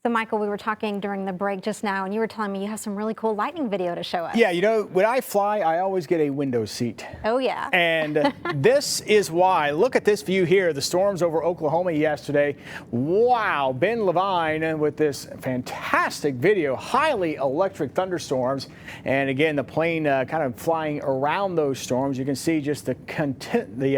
So, Michael, we were talking during the break just now, and you were telling me you have some really cool lightning video to show us. Yeah, you know, when I fly, I always get a window seat. Oh, yeah. And this is why. Look at this view here. The storms over Oklahoma yesterday. Wow, Ben Levine with this fantastic video. Highly electric thunderstorms. And again, the plane kind of flying around those storms. You can see just the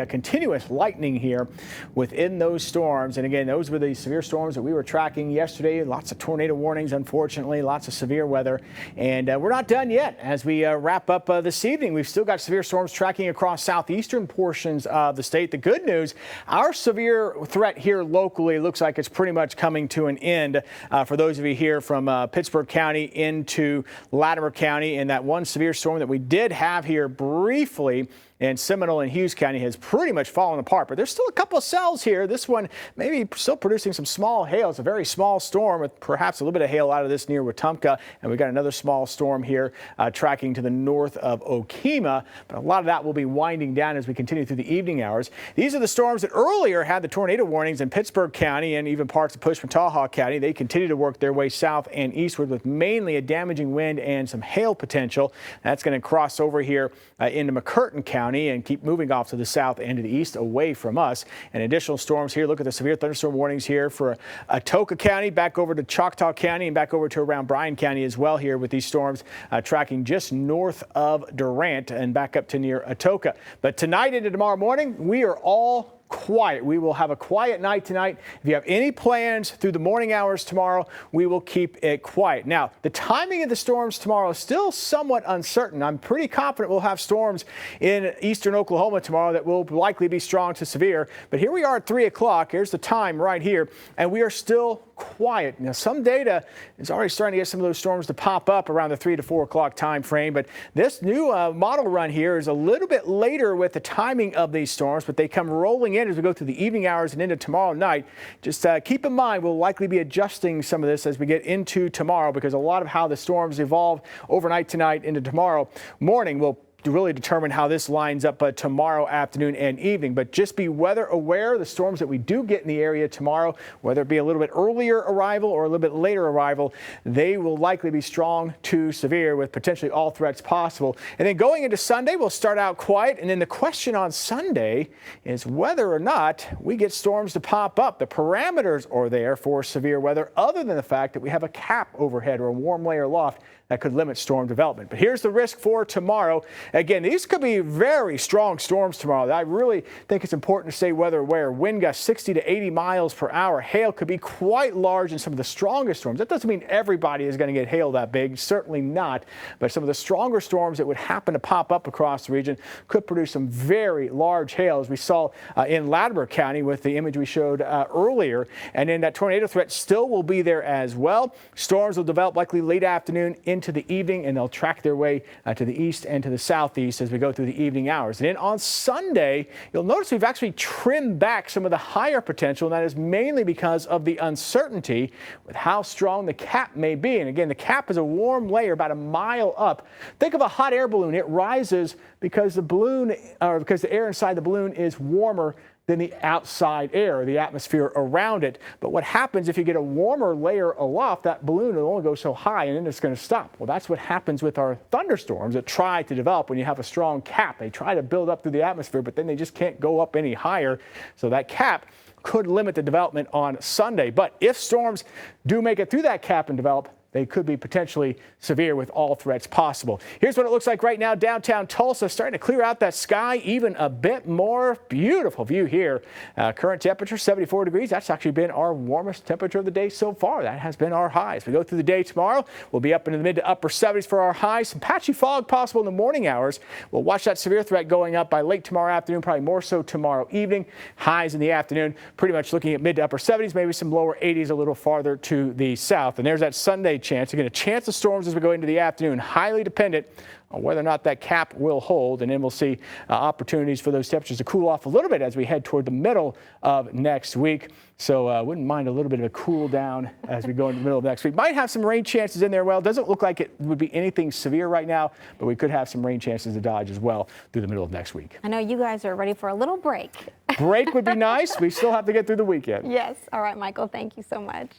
continuous lightning here within those storms. And again, those were the severe storms that we were tracking yesterday. Lots of tornado warnings, unfortunately, lots of severe weather. And we're not done yet. As we wrap up this evening, we've still got severe storms tracking across southeastern portions of the state. The good news, our severe threat here locally looks like it's pretty much coming to an end for those of you here from Pittsburgh County into Latimer County. And that one severe storm that we did have here briefly in Seminole and Hughes County has pretty much fallen apart, but there's still a couple of cells here. This one maybe still producing some small hail. It's a very small storm with perhaps a little bit of hail out of this near Wetumpka, and we've got another small storm here tracking to the north of Okemah, but a lot of that will be winding down as we continue through the evening hours. These are the storms that earlier had the tornado warnings in Pittsburgh County and even parts of Pushmataha County. They continue to work their way south and eastward with mainly a damaging wind and some hail potential. That's going to cross over here into McCurtain County and keep moving off to the south and to the east away from us. And additional storms here. Look at the severe thunderstorm warnings here for Atoka County, back over to Choctaw County, and back over to around Bryan County as well here with these storms tracking just north of Durant and back up to near Atoka. But tonight into tomorrow morning, we are all quiet. We will have a quiet night tonight. If you have any plans through the morning hours tomorrow, we will keep it quiet. Now, the timing of the storms tomorrow is still somewhat uncertain. I'm pretty confident we'll have storms in eastern Oklahoma tomorrow that will likely be strong to severe. But here we are at 3 o'clock. Here's the time right here, and we are still quiet. Now, some data is already starting to get some of those storms to pop up around the 3 to 4 o'clock time frame. But this new model run here is a little bit later with the timing of these storms, but they come rolling in as we go through the evening hours and into tomorrow night. Just keep in mind, we'll likely be adjusting some of this as we get into tomorrow, because a lot of how the storms evolve overnight tonight into tomorrow morning will really determine how this lines up tomorrow afternoon and evening. But just be weather aware. The storms that we do get in the area tomorrow, whether it be a little bit earlier arrival or a little bit later arrival, they will likely be strong to severe with potentially all threats possible. And then going into Sunday, we'll start out quiet. And then the question on Sunday is whether or not we get storms to pop up. The parameters are there for severe weather, other than the fact that we have a cap overhead or a warm layer aloft that could limit storm development. But here's the risk for tomorrow. Again, these could be very strong storms tomorrow. I really think it's important to stay weather aware. Wind gusts 60 to 80 miles per hour. Hail could be quite large in some of the strongest storms. That doesn't mean everybody is going to get hail that big. Certainly not. But some of the stronger storms that would happen to pop up across the region could produce some very large hail, as we saw in Latimer County with the image we showed earlier. And then that tornado threat still will be there as well. Storms will develop likely late afternoon into the evening, and they'll track their way to the east and to the southeast as we go through the evening hours. And then on Sunday, you'll notice we've actually trimmed back some of the higher potential, and that is mainly because of the uncertainty with how strong the cap may be. And again, the cap is a warm layer about a mile up. Think of a hot air balloon. It rises because because the air inside the balloon is warmer than the outside air, the atmosphere around it. But what happens if you get a warmer layer aloft, that balloon will only go so high and then it's going to stop. Well, that's what happens with our thunderstorms that try to develop when you have a strong cap. They try to build up through the atmosphere, but then they just can't go up any higher. So that cap could limit the development on Sunday. But if storms do make it through that cap and develop, they could be potentially severe with all threats possible. Here's what it looks like right now. Downtown Tulsa starting to clear out that sky even a bit more. Beautiful view here. Current temperature 74 degrees. That's actually been our warmest temperature of the day so far. That has been our high. As we go through the day tomorrow, we'll be up into the mid to upper 70s for our highs. Some patchy fog possible in the morning hours. We'll watch that severe threat going up by late tomorrow afternoon, probably more so tomorrow evening. Highs in the afternoon, pretty much looking at mid to upper 70s, maybe some lower 80s a little farther to the south. And there's that Sunday chance. Again, a chance of storms as we go into the afternoon, highly dependent on whether or not that cap will hold. And then we'll see opportunities for those temperatures to cool off a little bit as we head toward the middle of next week. So wouldn't mind a little bit of a cool down as we go into the middle of next week. Might have some rain chances in there. Well, it doesn't look like it would be anything severe right now, but we could have some rain chances to dodge as well through the middle of next week. I know you guys are ready for a little break. Break would be nice. We still have to get through the weekend. Yes. All right, Michael, thank you so much.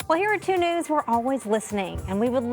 Well, here at 2 News, we're always listening, and we would